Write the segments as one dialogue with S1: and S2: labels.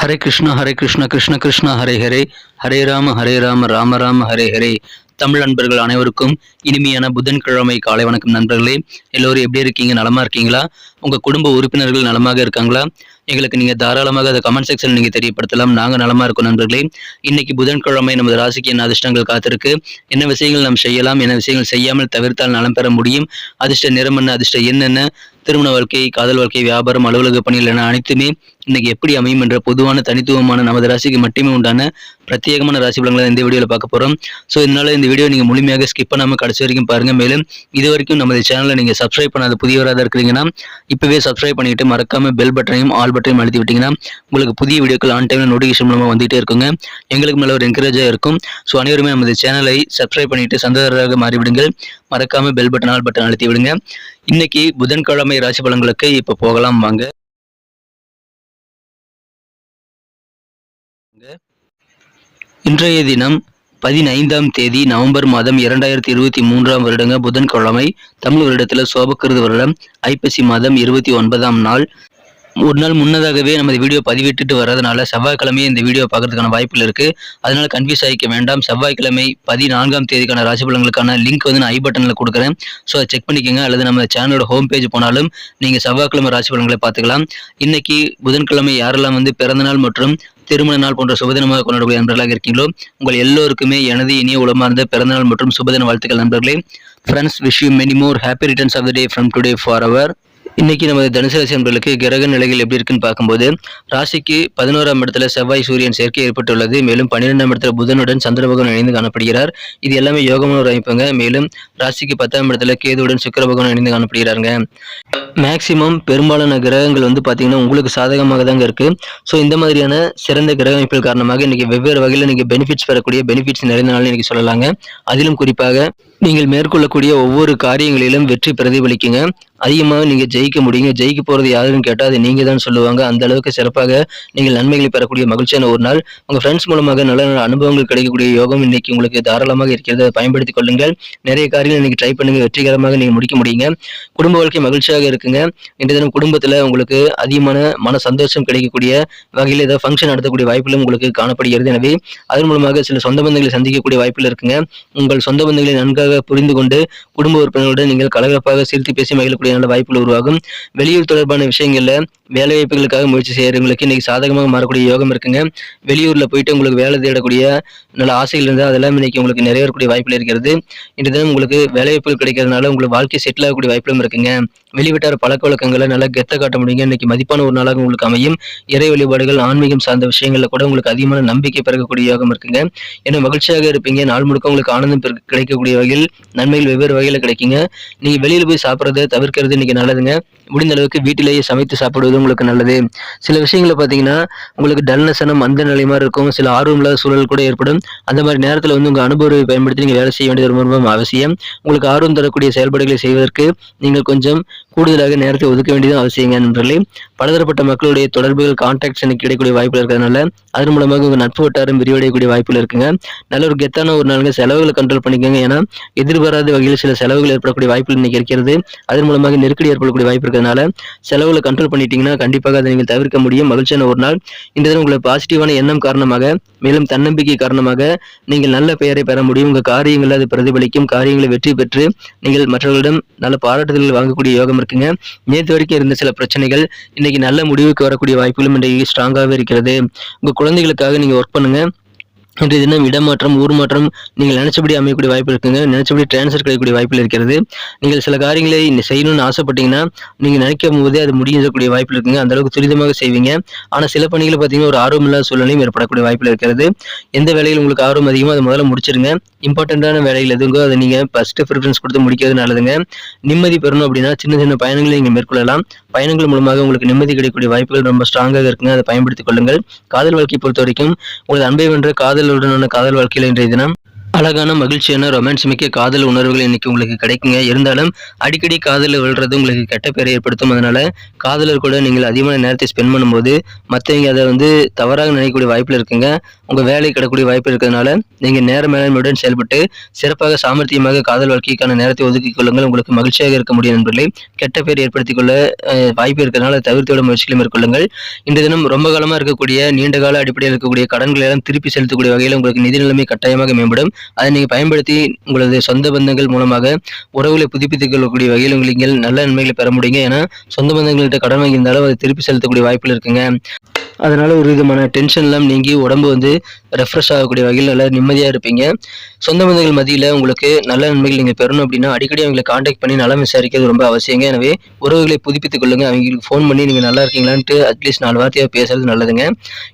S1: ஹரே கிருஷ்ணா கிருஷ்ண கிருஷ்ணா ஹரே ஹரே, ஹரே ராம ராம ராம ஹரே ஹரே. தமிழ் நண்பர்கள் அனைவருக்கும் இனிமையான புதன்கிழமை காலை வணக்கம் நண்பர்களே. எல்லோரும் எப்படி இருக்கீங்க? நலமா இருக்கீங்களா? உங்க குடும்ப உறுப்பினர்கள் நலமாக இருக்காங்களா? எங்களுக்கு நீங்க தாராளமாக அதை கமெண்ட் செக்ஷன் நீங்க தெரியப்படுத்தலாம். நாங்க நலமா இருக்கோம் நண்பர்களே. இன்னைக்கு புதன்கிழமை நமது ராசிக்கு என்ன அதிர்ஷ்டங்கள் காத்திருக்கு, என்ன விஷயங்கள் நாம் செய்யலாம், என்ன விஷயங்கள் செய்யாமல் தவிர்த்தால் நலம் பெற முடியும், அதிர்ஷ்ட நிறம் என்ன, அதிர்ஷ்ட எண் என்ன, திருமண வாழ்க்கை, காதல் வாழ்க்கை, வியாபாரம், அலுவலக பணிகள் என அனைத்துமே இன்னைக்கு எப்படி அமையும் என்ற பொதுவான தனித்துவமான நமது ராசிக்கு மட்டுமே உண்டான பிரத்யேகமான ராசி பலன்களை இந்த வீடியோவில் பார்க்க போறோம். ஸோ இதனால இந்த வீடியோ நீங்க முழுமையாக ஸ்கிப் பண்ணாம கடைசி வரைக்கும் பாருங்க. மேலும் இது வரைக்கும் நமது சேனலை நீங்க சப்ஸ்கிரைப் பண்ணாத புதியவராக இருக்கிறீங்கன்னா இப்பவே சப்ஸ்கிரைப் பண்ணிட்டு மறக்காம பெல் பட்டனையும் ஆல் பட்டனையும் அழுத்தி விட்டீங்கன்னா உங்களுக்கு புதிய வீடியோக்கள் ஆன் டைம்ல நோட்டிஃபிகேஷன் மூலமா வந்துட்டே இருக்குங்க. எங்களுக்கு மேல ஒரு என்கரேஜா இருக்கும். ஸோ அனைவருமே நமது சேனலை சப்ஸ்கிரைப் பண்ணிட்டு சந்தோஷராக மாறிவிடுங்கள். மறக்காம பெல் பட்டன் ஆல் பட்டன் அழுத்தி விடுங்க. இன்னைக்கு புதன்கிழமை ராசி பலன்களுக்கு இப்ப போகலாம் வாங்க. இன்றைய தினம் 15ஆம் தேதி நவம்பர் மாதம் 2023ஆம் வருடங்க புதன்கிழமை. தமிழ் வருடத்துல சோபக்கிருது வருடம் ஐப்பசி மாதம் 29ஆம் நாள். ஒரு நாள் முன்னதாகவே நம்ம வீடியோ பதிவிட்டுட்டு வர்றதுனால செவ்வாய்க்கிழமையே இந்த வீடியோ பார்க்கறதுக்கான வாய்ப்புகள் இருக்கு. அதனால கன்ஃபியூஸ் ஆகிக்க வேண்டாம். செவ்வாய்க்கிழமை 14ஆம் தேதிக்கான ராசி பலன்களுக்கான லிங்க் வந்து நான் ஐ பட்டன்ல கொடுக்குறேன். ஸோ அதை செக் பண்ணிக்கோங்க. அல்லது நம்ம சேனலோட ஹோம் பேஜ் போனாலும் நீங்க செவ்வாய்க்கிழமை ராசி பலன்களை பார்த்துக்கலாம். இன்னைக்கு புதன்கிழமை யாரெல்லாம் வந்து பிறந்தநாள் மற்றும் திருமண நாள் போன்ற சுபதினமாக கொண்டாடக்கூடிய நண்பர்களாக இருக்கீங்களோ உங்கள் எல்லோருக்குமே எனது இனிய உளமார்ந்த பிறந்தநாள் மற்றும் சுபதின வாழ்த்துக்கள் நண்பர்களே. Friends, wish you many more happy returns of the day from today for our. இன்னைக்கு நமது தனுசு ராசி நண்பர்களுக்கு கிரக நிலைகள் எப்படி இருக்குன்னு பார்க்கும்போது ராசிக்கு 11ஆம் இடத்துல செவ்வாய் சூரியன் சேர்க்கை ஏற்பட்டுள்ளது. மேலும் 12ஆம் இடத்துல புதனுடன் சந்திர பகவான் இணைந்து காணப்படுகிறார். இது எல்லாமே யோகமான ஒரு அமைப்புங்க. மேலும் ராசிக்கு 10ஆம் இடத்துல கேதுவுடன் சுக்கிர பகவான் இணைந்து காணப்படுகிறாருங்க. மேக்சிமம் பெரும்பாலான கிரகங்கள் வந்து பாத்தீங்கன்னா உங்களுக்கு சாதகமாக தாங்க இருக்கு. ஸோ இந்த மாதிரியான சிறந்த கிரக அமைப்புகள் காரணமாக இன்னைக்கு வெவ்வேறு வகையில் நீங்க பெனிஃபிட்ஸ் பெறக்கூடிய பெனிஃபிட்ஸ் நிறைந்த நாள் இன்னைக்கு சொல்லலாங்க. அதிலும் குறிப்பாக நீங்கள் மேற்கொள்ளக்கூடிய ஒவ்வொரு காரியங்களிலும் வெற்றி பிரதிபலிக்குங்க. அதிகமாக நீங்க ஜெயிக்க முடியுங்க. ஜெயிக்க போறது யாருன்னு கேட்டால் அது நீங்க தான் சொல்லுவாங்க. அந்த அளவுக்கு சிறப்பாக நீங்கள் நன்மைகளை பெறக்கூடிய மகிழ்ச்சியான ஒரு நாள். உங்க ஃப்ரெண்ட்ஸ் மூலமாக நல்ல நல்ல அனுபவங்கள் கிடைக்கக்கூடிய யோகம் இன்னைக்கு உங்களுக்கு தாராளமாக இருக்கிறது. அதை பயன்படுத்திக் கொள்ளுங்கள். நிறைய காரியங்கள் இன்னைக்கு ட்ரை பண்ணுங்க. வெற்றிகரமாக நீங்க முடிக்க முடியுங்க. குடும்ப வாழ்க்கை மகிழ்ச்சியாக இருக்குங்க. இன்றைய தினம் குடும்பத்துல உங்களுக்கு அதிகமான மன சந்தோஷம் கிடைக்கக்கூடிய வகையில் ஏதாவது ஃபங்க்ஷன் நடத்தக்கூடிய வாய்ப்புகளும் உங்களுக்கு காணப்படுகிறது. எனவே அதன் மூலமாக சில சொந்த பந்தங்களை சந்திக்கக்கூடிய வாய்ப்புகள் இருக்குங்க. உங்கள் சொந்த பந்தங்களை நன்காக புரிந்து கொண்டு குடும்ப உறுப்பினர்களுடன் நீங்கள் கலகலப்பாக சிரித்து பேசி மகிழக்கூடிய நல்ல வாய்ப்புகள் உருவாகும். வெளியூர் தொடர்பான விஷயங்கள்ல வேலை வாய்ப்புகளுக்காக முயற்சி செய்யறவங்களுக்கு இன்னைக்கு சாதகமாக மாறக்கூடிய யோகம் இருக்குங்க. வெளியூர்ல போயிட்டு உங்களுக்கு வேலை தேடக்கூடிய நல்ல ஆசைகள் இருந்தால் அதெல்லாம் இன்னைக்கு உங்களுக்கு நிறைவேறக்கூடிய வாய்ப்புகள் இருக்கிறது. இன்றைய தினம் உங்களுக்கு வேலை வாய்ப்புகள் கிடைக்கிறதுனால உங்களுக்கு வாழ்க்கை செட்டில் ஆகக்கூடிய வாய்ப்புகளும் இருக்குங்க. வெளிவிட்டார பழக்க வழக்கங்களை நல்லா கெத்த காட்ட முடியுங்க. இன்னைக்கு மதிப்பான ஒரு நாளாக உங்களுக்கு அமையும். இறை வழிபாடுகள், ஆன்மீகம் சார்ந்த விஷயங்கள்ல கூட உங்களுக்கு அதிகமான நம்பிக்கை பிறக்கக்கூடிய யோகம் இருக்குங்க. ஏன்னா மகிழ்ச்சியாக இருப்பீங்க. நாள் முழுக்க உங்களுக்கு ஆனந்தம் கிடைக்கக்கூடிய வகையில் நன்மைகள் வெவ்வேறு வகையில கிடைக்குங்க. நீங்க வெளியில போய் சாப்பிட்றதை தவிர்க்கிறது இன்னைக்கு நல்லதுங்க. முடிந்த அளவுக்கு வீட்டிலேயே சமைத்து சாப்பிடுவது உங்களுக்கு நல்லது. சில விஷயங்களை பார்த்தீங்கன்னா உங்களுக்கு டல்னஸான மந்த நிலை மாதிரி இருக்கும். சில ஆர்வம் இல்லாத சூழல் கூட ஏற்படும். அந்த மாதிரி நேரத்தில் வந்து உங்க அனுபவத்தை பயன்படுத்தி நீங்க வேலை செய்ய வேண்டியது ரொம்ப ரொம்ப அவசியம். உங்களுக்கு ஆர்வம் தரக்கூடிய செயல்பாடுகளை செய்வதற்கு நீங்கள் கொஞ்சம் கூடுதலாக நேரத்தை ஒதுக்க வேண்டியது அவசியங்க நண்பர்களே. பலதரப்பட்ட மக்களுடைய தொடர்புகள், கான்டாக்ட்ஸ் எனக்கு கிடைக்கக்கூடிய வாய்ப்புகள் இருக்கிறதுனால அதன் மூலமாக உங்க நட்பு வட்டாரம் விரிவடையக்கூடிய வாய்ப்புகள் இருக்குங்க. நல்ல ஒரு கெத்தான ஒரு நாளுங்க. செலவுகளை கண்ட்ரோல் பண்ணிக்கோங்க. ஏன்னா எதிர்பாராத வகையில் சில செலவுகள் ஏற்படக்கூடிய வாய்ப்புகள் இன்னைக்கு இருக்கிறது. அதன் மூலமாக நெருக்கடி ஏற்படக்கூடிய வாய்ப்பு இருக்கிறதுனால செலவுகளை கண்ட்ரோல் பண்ணிட்டீங்கன்னா கண்டிப்பாக அதை நீங்கள் தவிர்க்க முடியும். மகிழ்ச்சியான ஒரு நாள். இந்த தினம் உங்களை பாசிட்டிவான எண்ணம் காரணமாக மேலும் தன்னம்பிக்கை காரணமாக நீங்கள் நல்ல பெயரை பெற முடியும். உங்க காரியங்கள் அது பிரதிபலிக்கும். காரியங்களை வெற்றி பெற்று நீங்கள் மற்றவர்களிடம் நல்ல பாராட்டுதல்கள் வாங்கக்கூடிய யோகம் இருக்குங்க. நேற்று வரைக்கும் இருந்த சில பிரச்சனைகள் இன்னைக்கு நல்ல முடிவுக்கு வரக்கூடிய வாய்ப்புகளும் இன்றைக்கு ஸ்ட்ராங்காகவே இருக்கிறது. உங்க குழந்தைகளுக்காக நீங்க ஒர்க் பண்ணுங்க. இன்றைய தினம் இடமாற்றம், ஊர் மாற்றம் நீங்கள் நினைச்சபடி அமையக்கூடிய வாய்ப்பு இருக்குங்க. நினைச்சபடி டிரான்ஸ்ஃபர் கிடைக்கக்கூடிய வாய்ப்புகள் இருக்கிறது. நீங்கள் சில காரியங்களை செய்யணும்னு ஆசைப்பட்டீங்கன்னா நீங்க நினைக்கும் போதே அது முடியக்கூடிய வாய்ப்பு இருக்குங்க. அந்த அளவுக்கு துரிதமாக செய்வீங்க. ஆனா சில பணிகளை பார்த்தீங்கன்னா ஒரு ஆர்வம் இல்லாத சூழ்நிலையும் ஏற்படக்கூடிய வாய்ப்புகள் இருக்கிறது. எந்த வேலையில் உங்களுக்கு ஆர்வம் அதிகமோ அதை முதல்ல முடிச்சிருங்க. இம்பார்ட்டன்டான வேலைகள் எதுங்கோ அதை நீங்க ஃபர்ஸ்ட் ப்ரிஃபரன்ஸ் கொடுத்து முடிக்கிறது நல்லதுங்க. நிம்மதி பெறணும் அப்படின்னா சின்ன சின்ன பயணங்களை நீங்க மேற்கொள்ளலாம். பயணங்கள் மூலமாக உங்களுக்கு நிம்மதி கிடைக்கக்கூடிய வாய்ப்புகள் ரொம்ப ஸ்ட்ராங்காக இருக்குங்க. அதை பயன்படுத்திக் கொள்ளுங்கள். காதல் வாழ்க்கையை பொறுத்த வரைக்கும் உங்களது அன்பை வென்ற காதலுடனான காதல் வாழ்க்கையில் இன்றைய தினம் அழகான மகிழ்ச்சியான ரொமான்ஸ் மிக்க காதல் உணர்வுகள் இன்னைக்கு உங்களுக்கு கிடைக்குங்க. இருந்தாலும் அடிக்கடி காதல்ல விழுறது உங்களுக்கு கெட்ட பேரை ஏற்படுத்தும். அதனால காதலர் கூட நீங்கள் அதிகமான நேரத்தை ஸ்பெண்ட் பண்ணும்போது மத்தவங்க அத தவறாக நினைக்கக்கூடிய வாய்ப்புகள் இருக்குங்க. உங்க வேலை கெடக்கூடிய வாய்ப்பு இருக்கிறதுனால நீங்க நேர மேலாண்மையுடன் செயல்பட்டு சிறப்பாக சாமர்த்தியமாக காதல் வாழ்க்கைக்கான நேரத்தை ஒதுக்கிக் கொள்ளுங்கள். உங்களுக்கு மகிழ்ச்சியாக இருக்க முடியும் நண்பர்களே. கெட்ட பேர் ஏற்படுத்திக் கொள்ள வாய்ப்பு இருக்கிறதுனால தவிர்த்து விட முயற்சிகளை மேற்கொள்ளுங்கள். இன்றைய தினம் ரொம்ப காலமா இருக்கக்கூடிய நீண்ட கால அடிப்படையில் இருக்கக்கூடிய கடன்களை எல்லாம் திருப்பி செலுத்தக்கூடிய வகையில் உங்களுக்கு நிதி நிலைமை கட்டாயமாக மேம்படும். அதை நீங்க பயன்படுத்தி உங்களது சொந்த பந்தங்கள் மூலமாக உறவுகளை புதுப்பித்துக் கொள்ளக்கூடிய வகையில் நீங்கள் நல்ல நன்மைகளை பெற முடியுங்க. ஏன்னா சொந்த பந்தங்கள்கிட்ட கடன் வாங்கியிருந்தாலும் அதை திருப்பி செலுத்தக்கூடிய வாய்ப்புகள் இருக்குங்க. அதனால ஒரு விதமான டென்ஷன் எல்லாம் நீங்கி உடம்பு ரெஃப்ரெஷ் ஆகக்கூடிய வகையில் நல்லா நிம்மதியா இருப்பீங்க. சொந்த பந்தங்கள் மத்தியில உங்களுக்கு நல்ல நன்மைகள் நீங்க பெறணும் அப்படின்னா அடிக்கடி அவங்களை கான்டாக்ட் பண்ணி நலம் விசாரிக்கிறது ரொம்ப அவசியங்க. எனவே உறவுகளை புதுப்பித்துக் கொள்ளுங்க. அவங்களுக்கு ஃபோன் பண்ணி நீங்க நல்லா இருக்கீங்களான்ட்டு அட்லீஸ்ட் 4 வார்த்தையாக பேசுறது நல்லதுங்க.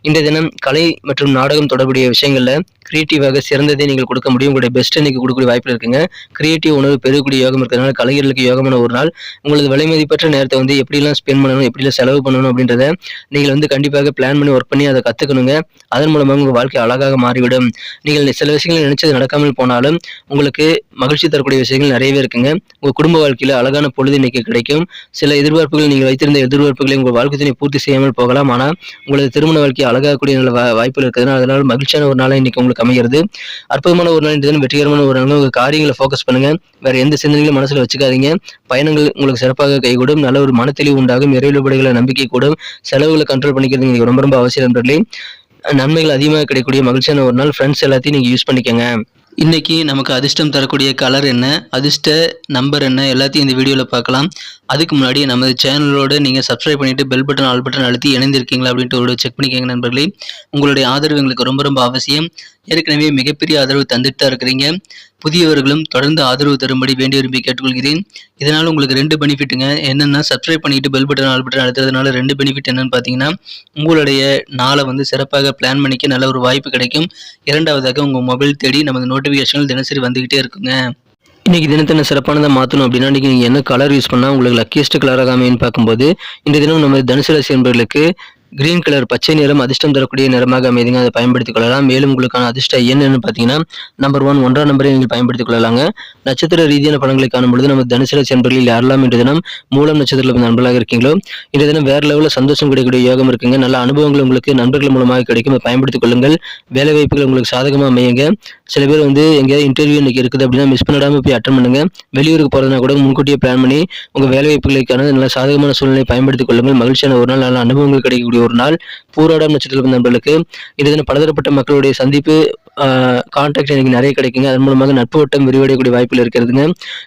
S1: இன்றைய தினம் கலை மற்றும் நாடகம் தொடர்புடைய விஷயங்கள்ல கிரியேட்டிவாக சிறந்ததை நீங்கள் கொடுக்க முடியும். உங்களுடைய பெஸ்ட்டை நீங்க கொடுக்கக்கூடிய வாய்ப்புகள் இருக்குங்க. கிரியேட்டிவ் உணர்வு பெறக்கூடிய யோகம் இருக்கிறதுனால கலைஞர்களுக்கு யோகமான ஒரு நாள். உங்களது விலை மதிப்பற்ற நேரத்தை எப்படிலாம் ஸ்பெண்ட் பண்ணணும், எப்படிலாம் செலவு பண்ணணும் அப்படின்றத நீங்கள் கண்டிப்பாக பிளான் பண்ணி ஒர்க் பண்ணி அதை கத்துக்கணுங்க. அதன் மூலமாக உங்க வாழ்க்கை அழகாக மாறிவிடும். நீங்கள் சில விஷயங்கள் நினைச்சது நடக்காமல் போனாலும் உங்களுக்கு மகிழ்ச்சி தரக்கூடிய விஷயங்கள் நிறையவே இருக்குங்க. உங்க குடும்ப வாழ்க்கையில அழகான பொழுது இன்னைக்கு கிடைக்கும். சில எதிர்பார்ப்புகள் நீங்கள் வைத்திருந்த எதிர்பார்ப்புகளை உங்கள் வாழ்க்கை துணை பூர்த்தி செய்யாமல் போகலாம். ஆனா உங்களது திருமண வாழ்க்கையை அழகாகக்கூடிய நல்ல வாய்ப்புகள் இருக்கிறதுனால அதனால மகிழ்ச்சியான ஒரு நாளை இன்னைக்கு உங்களுக்கு அமைகிறது. அற்புதமான ஒரு நாள், இந்த வெற்றிகரமான ஒரு நாள். உங்க காரியங்களை ஃபோக்கஸ் பண்ணுங்க. வேற எந்த சிந்தனைகளும் மனசுல வச்சுக்காதீங்க. பயணங்கள் உங்களுக்கு சிறப்பாக கைகூடும். நல்ல ஒரு மனத்தெளிவு உண்டாகும். இறைவழிபாடுகளை நம்பிக்கை கூடும். செலவுகளை கண்ட்ரோல் பண்ணிக்கிறது நீங்க ரொம்ப ரொம்ப அவசியம் நண்பர்களே. நன்மைகள் அதிகமாக கிடைக்கக்கூடிய மகிழ்ச்சியான ஒரு நாள். ஃப்ரெண்ட்ஸ் எல்லாத்தையும் நீங்க யூஸ் பண்ணிக்கங்க. இன்னைக்கு நமக்கு அதிர்ஷ்டம் தரக்கூடிய கலர் என்ன, அதிர்ஷ்ட நம்பர் என்ன, எல்லாத்தையும் இந்த வீடியோவில் பார்க்கலாம். அதுக்கு முன்னாடி நமது சேனலோடு நீங்கள் சப்ஸ்கிரைப் பண்ணிட்டு பெல் பட்டன் ஆல் பட்டன் அழுத்தி இணைந்திருக்கீங்களா அப்படின்ட்டு ஒரு செக் பண்ணிக்கோங்க நண்பர்களே. உங்களுடைய ஆதரவு எங்களுக்கு ரொம்ப ரொம்ப அவசியம். ஏற்கனவே மிகப்பெரிய ஆதரவு தந்துட்டு தான் இருக்கிறீங்க. புதியவர்களும் தொடர்ந்து ஆதரவு தரும்படி வேண்டி விரும்பி கேட்டுக்கொள்கிறேன். இதனால் உங்களுக்கு 2 பெனிஃபிட்டுங்க. என்னென்னா சப்ஸ்கிரைப் பண்ணிட்டு பெல் பட்டன் ஆல் பட்டன் அழுத்துறதுனால 2 பெனிஃபிட் என்னன்னு பார்த்தீங்கன்னா, உங்களுடைய நாளை சிறப்பாக பிளான் பண்ணிக்க நல்ல ஒரு வாய்ப்பு கிடைக்கும். இரண்டாவதாக உங்கள் மொபைல் தேடி நமது நோட்டிஃபிகேஷன்கள் தினசரி வந்துகிட்டே இருக்குங்க. இன்னைக்கு தினத்தை சிறப்பானதாக மாற்றணும் அப்படின்னா இன்னைக்கு நீங்கள் என்ன கலர் யூஸ் பண்ணால் உங்களுக்கு லக்கியஸ்ட் கலராக அமைன்னு பார்க்கும்போது இந்த தினம் நம்ம தனுசு ராசி என்பவர்களுக்கு கிரீன் கலர் பச்சை நிறம் அதிர்ஷ்டம் தரக்கூடிய நிறமாக அமைதுங்க. அதை பயன்படுத்திக் கொள்ளலாம். மேலும் உங்களுக்கான அதிர்ஷ்ட என்னன்னு பார்த்தீங்கன்னா நம்பர் 1 1ஆம் நம்பரை நீங்கள் பயன்படுத்திக் கொள்ளலாங்க. நட்சத்திர ரீதியான படங்களை காணும் பொழுது நம்ம தனுசு ராசி என்பவர்களில் யாரெல்லாம் இன்று தினம் மூலம் நட்சத்திரத்தில் நண்பர்களாக இருக்கீங்களோ இந்த தினம் வேற லெவலில் சந்தோஷம் கிடைக்கக்கூடிய யோகம் இருக்குங்க. நல்ல அனுபவங்கள் உங்களுக்கு நண்பர்கள் மூலமாக கிடைக்கும். அதை பயன்படுத்திக் கொள்ளுங்கள். வேலை வாய்ப்புகள் உங்களுக்கு சாதகமாக அமையுங்க. சில பேர் எங்கேயாவது இன்டர்வியூ இன்னைக்கு இருக்குது அப்படின்னா மிஸ் பண்ணிடாம போய் அட்டன் பண்ணுங்க. வெளியூருக்கு போறதுனா கூட முன்கூட்டியே பிளான் பண்ணி உங்க வேலை வாய்ப்புகளுக்கான நல்ல சாதகமான சூழ்நிலை பயன்படுத்திக் கொள்ளுங்கள். மகிழ்ச்சியான ஒரு நாள், நல்ல அனுபவங்கள் கிடைக்கக்கூடிய ஒரு நாள். பூராடம் நட்சத்திரத்தில் நண்பர்களுக்கு இது பலதரப்பட்ட மக்களுடைய சந்திப்பு கான்டாக்ட் எனக்கு நிறைய கிடைக்குங்க. அதன் மூலமாக நட்பு வட்டம் விரிவடையக்கூடிய வாய்ப்புகள் இருக்கிறதுங்க.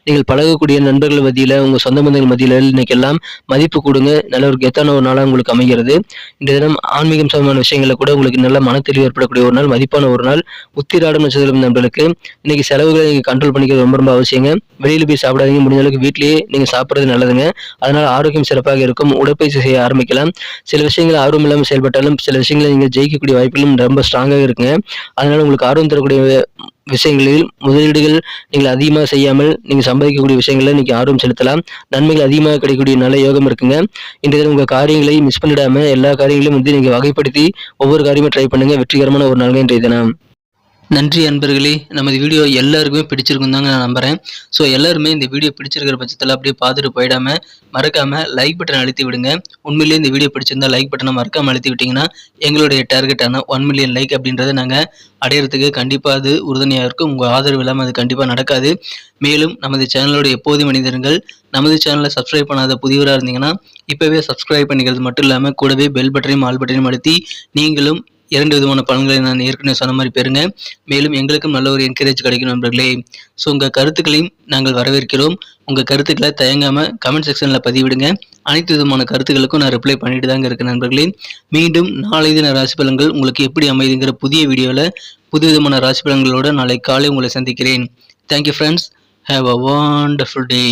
S1: நீங்கள் பழகக்கூடிய நண்பர்கள் மத்தியில உங்க சொந்த பந்தங்கள் மத்தியில இன்னைக்கு எல்லாம் மதிப்பு கொடுங்க. நல்ல ஒரு கெத்தான ஒரு நாளாக உங்களுக்கு அமைகிறது. இந்த தினம் ஆன்மீகம் சம்பந்தமான விஷயங்கள கூட உங்களுக்கு நல்ல மனத்தெளிவு ஏற்படக்கூடிய ஒரு நாள், மதிப்பான ஒரு நாள். உத்திராடம் நட்சத்திரம் நண்பர்களுக்கு இன்னைக்கு செலவுகளை நீங்க கண்ட்ரோல் பண்ணிக்கிறது ரொம்ப ரொம்ப அவசியங்க. வெளியில போய் சாப்பிடாதீங்க. முடிஞ்ச அளவுக்கு வீட்டிலேயே நீங்க சாப்பிட்றது நல்லதுங்க. அதனால ஆரோக்கியம் சிறப்பாக இருக்கும். உடற்பயிற்சி செய்ய ஆரம்பிக்கலாம். சில விஷயங்கள் ஆர்வம் இல்லாமல் செயல்பட்டாலும் சில விஷயங்களை நீங்க ஜெயிக்கக்கூடிய வாய்ப்புகளும் ரொம்ப ஸ்ட்ராங்காக இருக்குங்க. அதனால உங்களுக்கு ஆர்வம் தரக்கூடிய விஷயங்களில் முதலீடுகள் நீங்கள் அதிகமாக செய்யாமல் நீங்கள் சம்பாதிக்கக்கூடிய விஷயங்களில் இன்னைக்கு ஆர்வம் செலுத்தலாம். நன்மைகள் அதிகமாக கிடைக்கக்கூடிய நல்ல யோகம் இருக்குங்க. இன்றைய உங்க காரியங்களை மிஸ் பண்ணிடாம எல்லா காரியங்களையும் நீங்க வகைப்படுத்தி ஒவ்வொரு காரியமும் ட்ரை பண்ணுங்க. வெற்றிகரமான ஒரு நாள் இன்றைய தினம். நன்றி அன்பர்களே. நமது வீடியோ எல்லாருக்குமே பிடிச்சிருக்கும் தாங்க நான் நம்புறேன். ஸோ எல்லாருமே இந்த வீடியோ பிடிச்சிருக்கிற பட்சத்தில் அப்படியே பார்த்துட்டு போயிடாம மறக்காம லைக் பட்டன் அழுத்தி விடுங்க. உண்மையிலேயே இந்த வீடியோ பிடிச்சிருந்தா லைக் பட்டனை மறக்காம அழுத்தி விட்டீங்கன்னா எங்களுடைய டார்கெட்டான 1 மில்லியன் லைக் அப்படின்றத நாங்கள் அடையிறதுக்கு கண்டிப்பாக அது உறுதுணையாக இருக்கும். உங்கள் ஆதரவு இல்லாமல் அது கண்டிப்பாக நடக்காது. மேலும் நமது சேனலோட எப்போதும் மனிதர்கள் நமது சேனலை சப்ஸ்கிரைப் பண்ணாத புதியவராக இருந்தீங்கன்னா இப்போவே சப்ஸ்கிரைப் பண்ணிக்கிறது மட்டும் இல்லாமல் கூடவே பெல் பட்டனையும் ஆல் பட்டனையும் அழுத்தி நீங்களும் 2 விதமான பலன்களை நான் ஏற்கனவே சொன்ன மாதிரி பெறுங்க. மேலும் எங்களுக்கும் நல்ல ஒரு என்கரேஜ் கிடைக்கும் நண்பர்களே. ஸோ உங்கள் கருத்துக்களையும் நாங்கள் வரவேற்கிறோம். உங்கள் கருத்துக்களை தயங்காமல் கமெண்ட் செக்ஷனில் பதிவிடுங்க. அனைத்து விதமான கருத்துக்களுக்கும் நான் ரிப்ளை பண்ணிட்டு தாங்க இருக்கேன் நண்பர்களே. மீண்டும் நாளை தின ராசி பலன்கள் உங்களுக்கு எப்படி அமைதுங்கிற புதிய வீடியோவில் புது விதமான ராசி பலன்களோடு நாளை காலை உங்களை சந்திக்கிறேன். Thank you friends. Have a wonderful day.